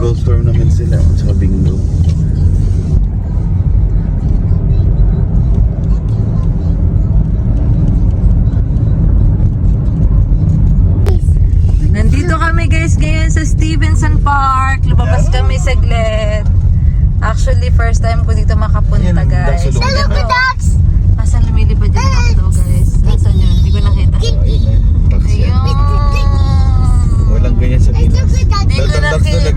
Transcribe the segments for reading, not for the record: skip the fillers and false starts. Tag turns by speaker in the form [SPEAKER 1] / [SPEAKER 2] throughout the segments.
[SPEAKER 1] Mag-golf tournament sila sa bingo.
[SPEAKER 2] Nandito kami guys ngayon sa Stevenson Park. Lumabas kami saglit. Actually, first time ko dito makapunta guys. Asan lumilipad yung duck daw guys? Asan yun? Hindi ko nakita. Ayun.
[SPEAKER 1] Walang ganyan sa Pinas.
[SPEAKER 2] Hindi ko nakita.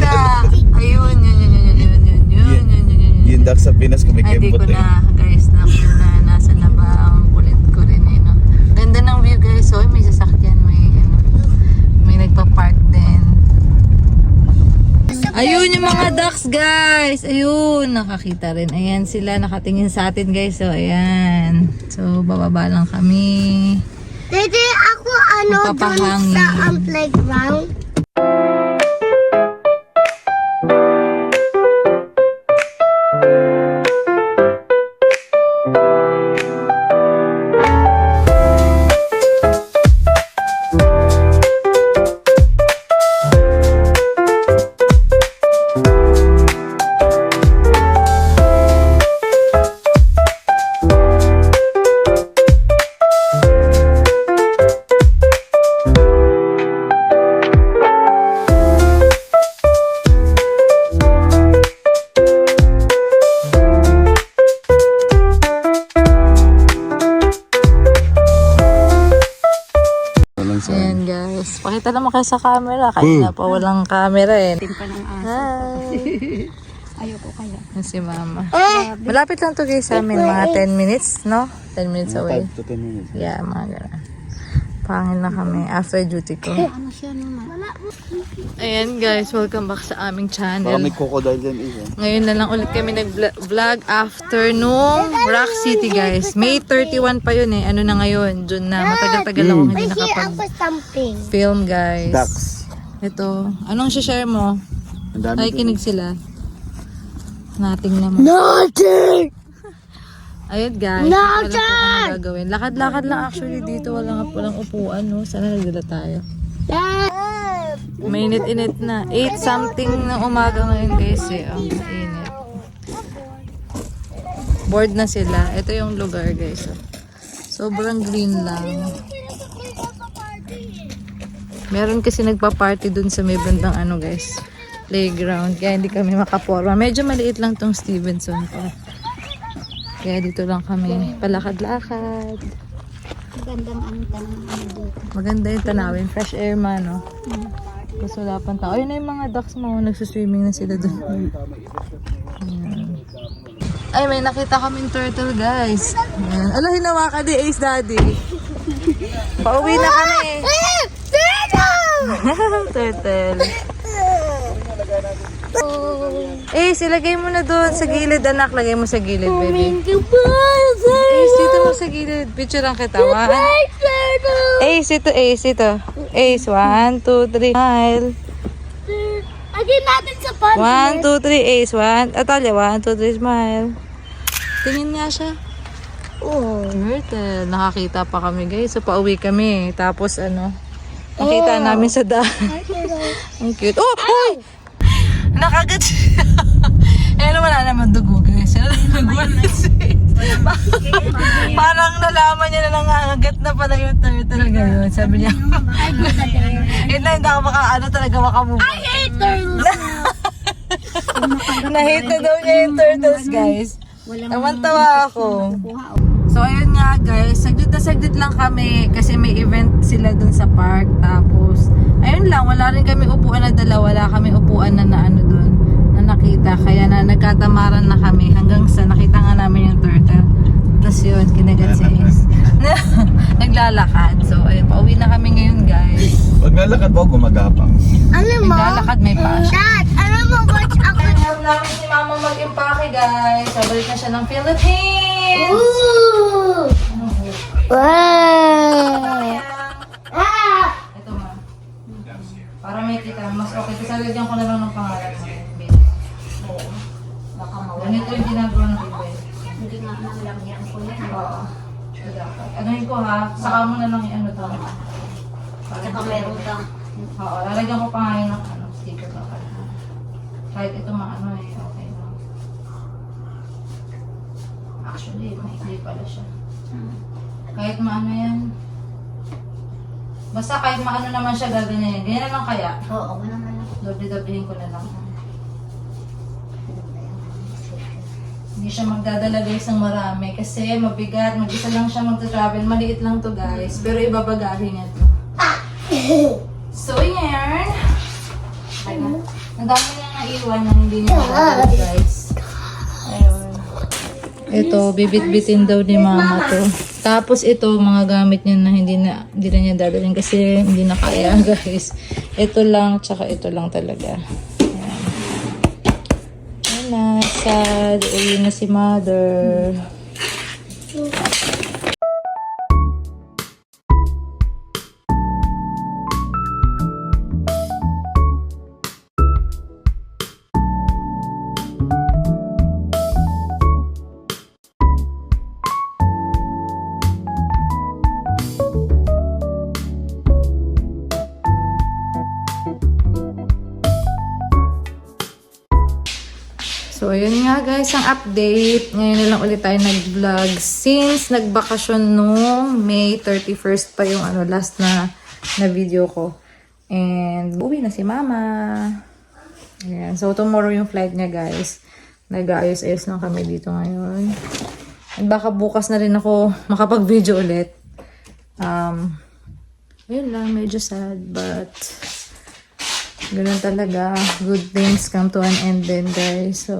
[SPEAKER 2] Ayun, yun.
[SPEAKER 1] Yung duck sa Pinas
[SPEAKER 2] Hindi
[SPEAKER 1] kumikembot
[SPEAKER 2] ko
[SPEAKER 1] eh.
[SPEAKER 2] na guys na nasa na ba ang kulit ko rin eh, no? Ganda ng view guys. So, may sasakyan, may nagpa-park din. Ayun yung mga ducks guys. Ayun, nakakita rin. Ayan sila, nakatingin sa atin guys. So, ayan. So, bababa lang kami.
[SPEAKER 3] Dede, ako dun sa playground.
[SPEAKER 2] Ayan guys, pakita naman kayo sa camera. Kaya pa walang camera eh. Hi.
[SPEAKER 3] Ayoko kaya.
[SPEAKER 2] Yan si mama. Malapit lang to guys sa amin. Mga 10 minutes, no? 10 minutes away.
[SPEAKER 1] 5 to 10 minutes.
[SPEAKER 2] Yeah, mga ganun. Pangin na kami after duty ko.
[SPEAKER 3] Ano siya naman?
[SPEAKER 2] Ayan guys, welcome back sa aming
[SPEAKER 1] Baka
[SPEAKER 2] channel.
[SPEAKER 1] may crocodile dyan isa.
[SPEAKER 2] Ngayon na lang ulit kami nag-vlog after nung Rock City guys. May 31 pa yun eh. Ano na ngayon? June na. Matagal-tagal akong hindi
[SPEAKER 3] something.
[SPEAKER 2] nakapag-film guys.
[SPEAKER 1] Ducks.
[SPEAKER 2] Ito. Anong share mo?
[SPEAKER 1] Ang dami
[SPEAKER 2] Ay, kinig sila. Nating naman.
[SPEAKER 3] Nothing!
[SPEAKER 2] Ayun guys. Wala po kami gagawin. Lakad-lakad lang actually dito. Walang upuan no. Sana nagdala tayo. Mainit-init na. 8 something na umaga ngayon guys eh. Ang mainit. Bored na sila. Ito yung lugar guys. Sobrang green lang. Meron kasi nagpa-party dun sa may bandang ano guys. Playground. Kaya hindi kami makaporma. Medyo maliit lang tong Stevenson pa. Kaya dito lang kami palakad-lakad.
[SPEAKER 3] Magandang ang tanong dito.
[SPEAKER 2] Maganda yung tanawin. Fresh air man, no? Kasi wala pang tao. Ayun na yung mga ducks mo. Nagsuswimming na sila dun. Ayan. Ay, may nakita kaming turtle, guys. Ayan. Ala, hinawa ka di, Ace Daddy. Pauwi na kami. Turtle. Ace, ilagay mo na doon sa gilid, anak. Lagay mo sa gilid, baby. Ace, dito mo sa gilid. Picture lang kita. Ace, ito, Ace, ito. Ace, 1, 2, 3, smile.
[SPEAKER 3] Again natin sa pan.
[SPEAKER 2] 1, 2, 3, Ace, 1. Atalia, 1, 2, 3, smile. Tingin nga siya. Oh, turtle. Nakakita pa kami, guys. So, pauwi kami. Tapos, nakita namin sa daan. Ang cute. Oh, hoy! Nakagat siya. Wala naman dugo, guys. Nagulat siya. Parang nalaman niya na nangangagat na pala yung turtle ngayon. Sabi niya, hindi ako talaga makamove.
[SPEAKER 3] I hate turtles.
[SPEAKER 2] Na-hate na daw niya yung turtles, guys. Tawan-tawa ako. So, ayun nga, guys. Saglit lang kami kasi may event sila dun sa park. Tapos, ayun lang. Wala rin kami upuan na dala. Wala kami upuan na dun na nakita. Kaya na nagkatamaran na kami hanggang sa nakita nga namin yung turtle. Tapos yun, kinagat si Ace. Naglalakad. So, ayun. Pauwi na kami ngayon, guys.
[SPEAKER 1] Pag nalakad mo, gumagapang.
[SPEAKER 3] Alam mo?
[SPEAKER 2] Naglalakad, may paa.
[SPEAKER 3] Dad, alam mo watch ako.
[SPEAKER 2] Help namin si Mama mag-impake, guys. Sabalik na siya ng Philippines.
[SPEAKER 3] Ooh! Wow!
[SPEAKER 2] Ito, ma. Para may kita, mas okay. Kasi lagyan ko na lang ng pangalan mo. Oo. Baka mawala. Ganito yung ginagawa ng iba.
[SPEAKER 3] Hindi nga nalang ko yan.
[SPEAKER 2] Oo. Anuhin ko ha. Saka mo na lang yung to.
[SPEAKER 3] Saka meron kang
[SPEAKER 2] Oo. Lalagyan ko pangalan ng sticker pa pala. Kahit ito maano eh, okay lang. Actually, maikli pala siya. Kahit maano yan. Basta kahit maano naman siya gaganyan. Ganyan naman kaya.
[SPEAKER 3] Oo, wala naman ako.
[SPEAKER 2] Doble-doblehin ko na lang. Hindi siya magdadala guys ng marami kasi mabigat. Mag-isa lang siya magta-travel. Maliit lang to guys. Pero ibabagahin niya to. So yan. Ayun. Ang dami niya naiwan na hindi niya magdadala guys. Ayun. Ito, bibit-bitin daw ni mama to. Tapos ito, mga gamit niya na hindi na niya dadalhin kasi hindi na kaya guys. Ito lang, tsaka ito lang talaga. Na, sad. Uwi na si mother. So, ayun nga guys, ang update. Ngayon na lang ulit tayo nag-vlog. Since nagbakasyon nung May 31st pa yung last na video ko. And, uwi na si mama. Ayan. So, tomorrow yung flight niya guys. Nag-ayos-ayos lang kami dito ngayon. And baka bukas na rin ako makapag-video ulit. Ayun lang, medyo sad. But, ganun talaga. Good things come to an end then, guys. So,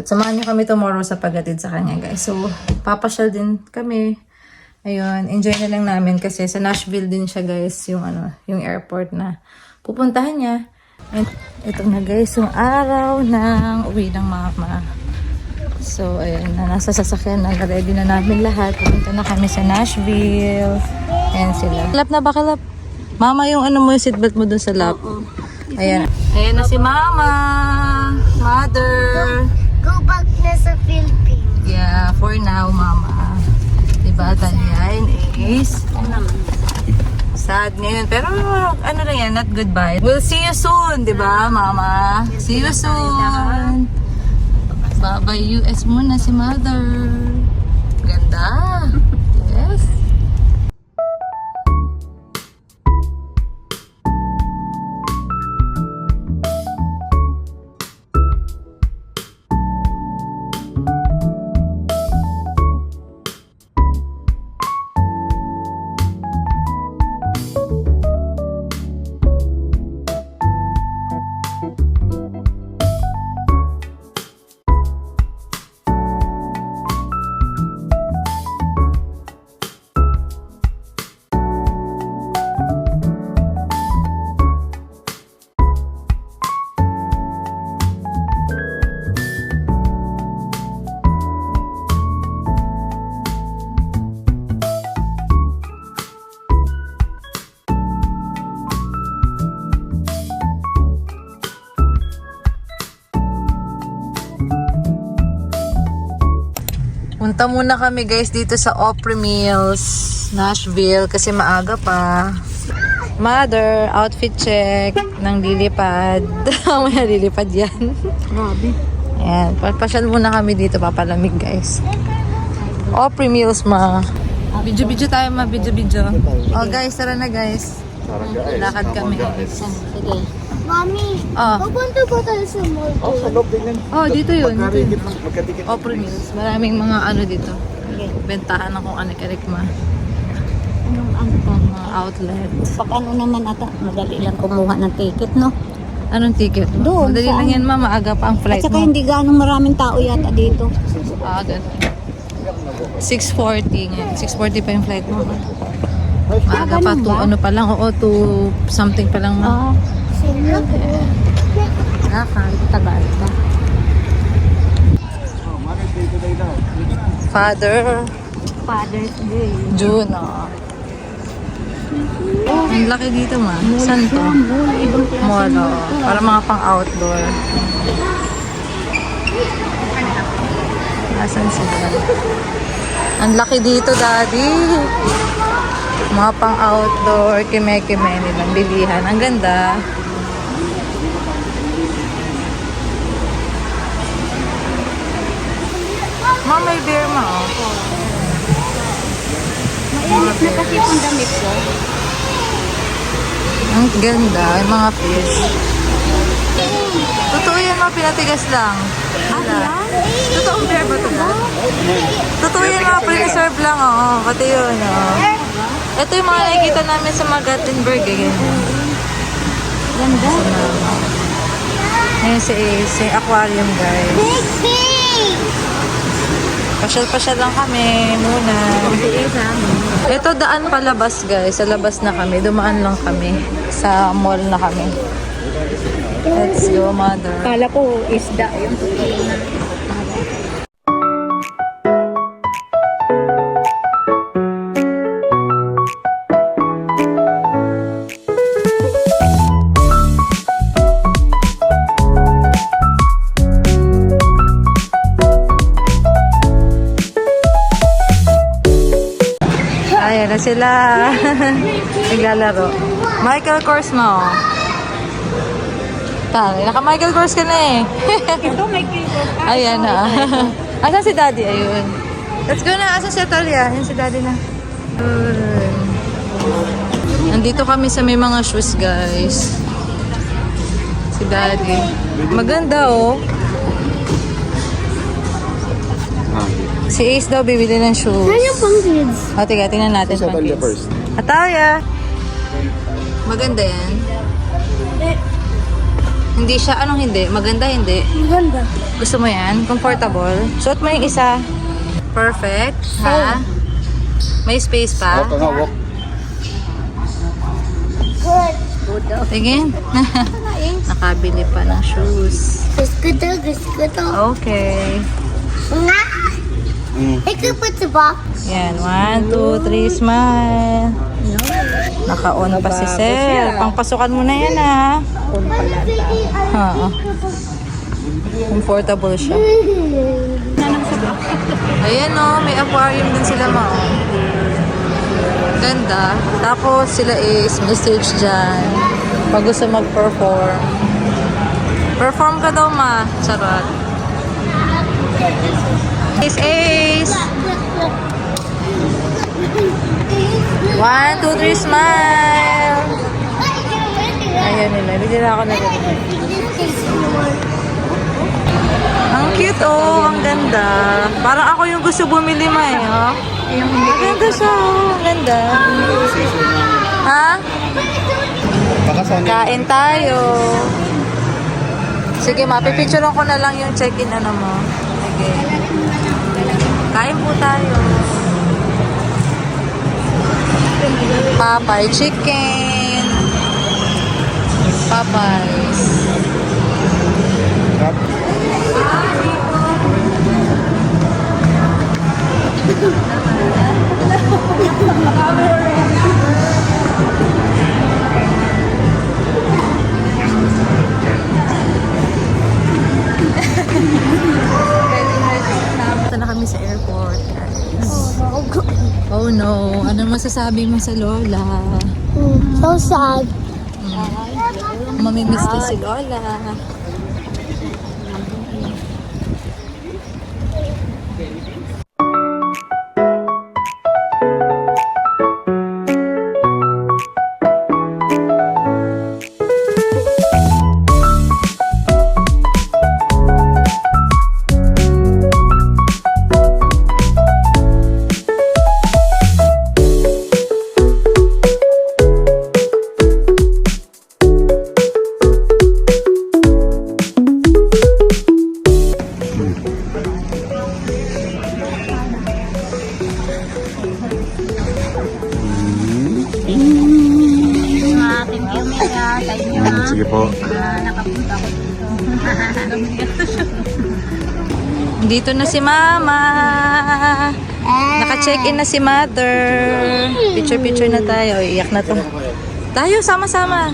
[SPEAKER 2] samahan niyo kami tomorrow sa paghatid sa kanya, guys. So, papasyal din kami. Ayun, enjoy na lang namin kasi sa Nashville din siya, guys, yung airport na pupuntahan niya. And ito na, guys, yung araw ng uwi ng mama. So, ayun na, nasa sasakyan na, ready na namin lahat. Pupunta na kami sa Nashville. Ayan sila. Kalap na ba, kalap? Mama, yung mo yung seatbelt mo dun sa lap. Ayan. Ayan na si mama. Mother.
[SPEAKER 3] Go back na sa Philippines.
[SPEAKER 2] Yeah, for now, mama. Diba, Talyan is sad ngayon. Pero lang yan, not goodbye. We'll see you soon, diba, mama? See you soon. Bye-bye US muna si mother. Ganda. Yes. Punta muna kami guys dito sa Opry Mills, Nashville kasi maaga pa. Mother, outfit check ng lilipad. May lilipad yan. Grabe. Ayan, papasyal muna kami dito, papalamig guys. Opry Mills ma. Video-video tayo ma, video-video. Oh guys, tara na guys. Lakad kami guys. Sige.
[SPEAKER 3] Mami,
[SPEAKER 2] Oh.
[SPEAKER 3] pupunta ba tayo sa mall?
[SPEAKER 1] Sa loob din yan.
[SPEAKER 2] Oh, dito yun.
[SPEAKER 1] Magkadikit. Magkadikit.
[SPEAKER 2] Opry Mills. Maraming mga dito. Bentahan ng kung ano-karikma.
[SPEAKER 3] Anong to?
[SPEAKER 2] Mga outlet.
[SPEAKER 3] Pag naman ata, madali lang kumuha ng ticket, no?
[SPEAKER 2] Anong ticket?
[SPEAKER 3] Doon,
[SPEAKER 2] Madali
[SPEAKER 3] saan?
[SPEAKER 2] lang yan ma, maaga pa ang
[SPEAKER 3] At
[SPEAKER 2] flight
[SPEAKER 3] saka
[SPEAKER 2] mo.
[SPEAKER 3] hindi ganong maraming tao yata dito.
[SPEAKER 2] Ganun. 6:40 ngayon. 6:40 pa yung flight mo. Maaga pa,
[SPEAKER 3] ganun ba?
[SPEAKER 2] ano pa lang, oo, 2 something pa lang ma.
[SPEAKER 3] Kahit tagal ka. Father's Day.
[SPEAKER 2] June, oh. Ang laki dito ma. Saan to? Mall, oh. Para mga pang outdoor. Asan sila? Ang laki dito, daddy. Mga pang outdoor, kime-kime nilang bilihan. Ang ganda.
[SPEAKER 3] na kasi yung damit ko.
[SPEAKER 2] Ang ganda, yung mga fish. Totoo yan, mga pinatigas lang. Totoo bear ba ito ba? Totoo yan, mga pre-reserve lang, oo. Pati yun, oo. Ito yung mga nakikita namin sa mga Gothenburg, eh. Ganyan.
[SPEAKER 3] Ganda.
[SPEAKER 2] Ngayon si aquarium, guys.
[SPEAKER 3] Big thing!
[SPEAKER 2] Pasyal-pasyal lang kami muna. Ito daan palabas, guys. Sa labas na kami. Dumaan lang kami. Sa mall na kami. Let's go, mother.
[SPEAKER 3] Kala ko isda yung totoo na.
[SPEAKER 2] Ayan na sila. Naglalaro. Michael Kors mo. Naka-Michael Kors ka na eh.
[SPEAKER 3] Ito may kiko.
[SPEAKER 2] Ayan na. Asan si Daddy? Ayun. Let's go na. Asan si Atalia? Ayan si Daddy na. Ayun. Nandito kami sa may mga shoes, guys. Si Daddy. Maganda, oh. Si Ace daw bibili ng shoes.
[SPEAKER 3] Ano pang kids?
[SPEAKER 2] O, tiga, tingnan natin.
[SPEAKER 1] Sa
[SPEAKER 2] pang
[SPEAKER 1] Atalia
[SPEAKER 2] kids.
[SPEAKER 1] first.
[SPEAKER 2] Atalia! Maganda yan. Hindi siya, anong hindi? Maganda, hindi.
[SPEAKER 3] Maganda.
[SPEAKER 2] Gusto mo yan? Comfortable? Suot mo yung isa. Perfect. Ha? May space pa?
[SPEAKER 1] Walk nga, walk.
[SPEAKER 3] Good. Good daw.
[SPEAKER 2] Tingin. Nakabili pa ng shoes.
[SPEAKER 3] Gusto to.
[SPEAKER 2] Okay.
[SPEAKER 3] Nga! I could put the box.
[SPEAKER 2] Yan. 1, 2, 3, smile. Naka-on pa si Sir. Pangpasukan mo na yan, ha? Ha. Comfortable siya. Ayan, oh. May aquarium din sila, ma. Oh. Ganda. Tapos sila is message dyan. Pag gusto mag-perform. Perform ka daw, ma. Charot. Ace, Ace. 1, 2, 3, smile. Ayan nila. Bigyan na ako na ganun. Ang cute, oh. Ang ganda. Parang ako yung gusto bumili, ma, eh, oh. Ang ganda siya, oh. Ang ganda. Ha? Kain tayo. Sige, ma. Pipicturean ko na lang yung check-in ano mo. Sige. Kain po tayo. Popeye chicken. Popeyes. Punta na kami sa airport, guys. Oh no, ano masasabi mo sa Lola?
[SPEAKER 3] So sad.
[SPEAKER 2] Mamimiss ko si Lola.
[SPEAKER 3] Thank you, Mika. Sa inyo, ha?
[SPEAKER 1] Sige po.
[SPEAKER 3] Nakapunta ko dito.
[SPEAKER 2] Dito na si Mama. Naka-check-in na si Mother. Picture-picture na tayo. Iyak na to. Tayo, sama-sama.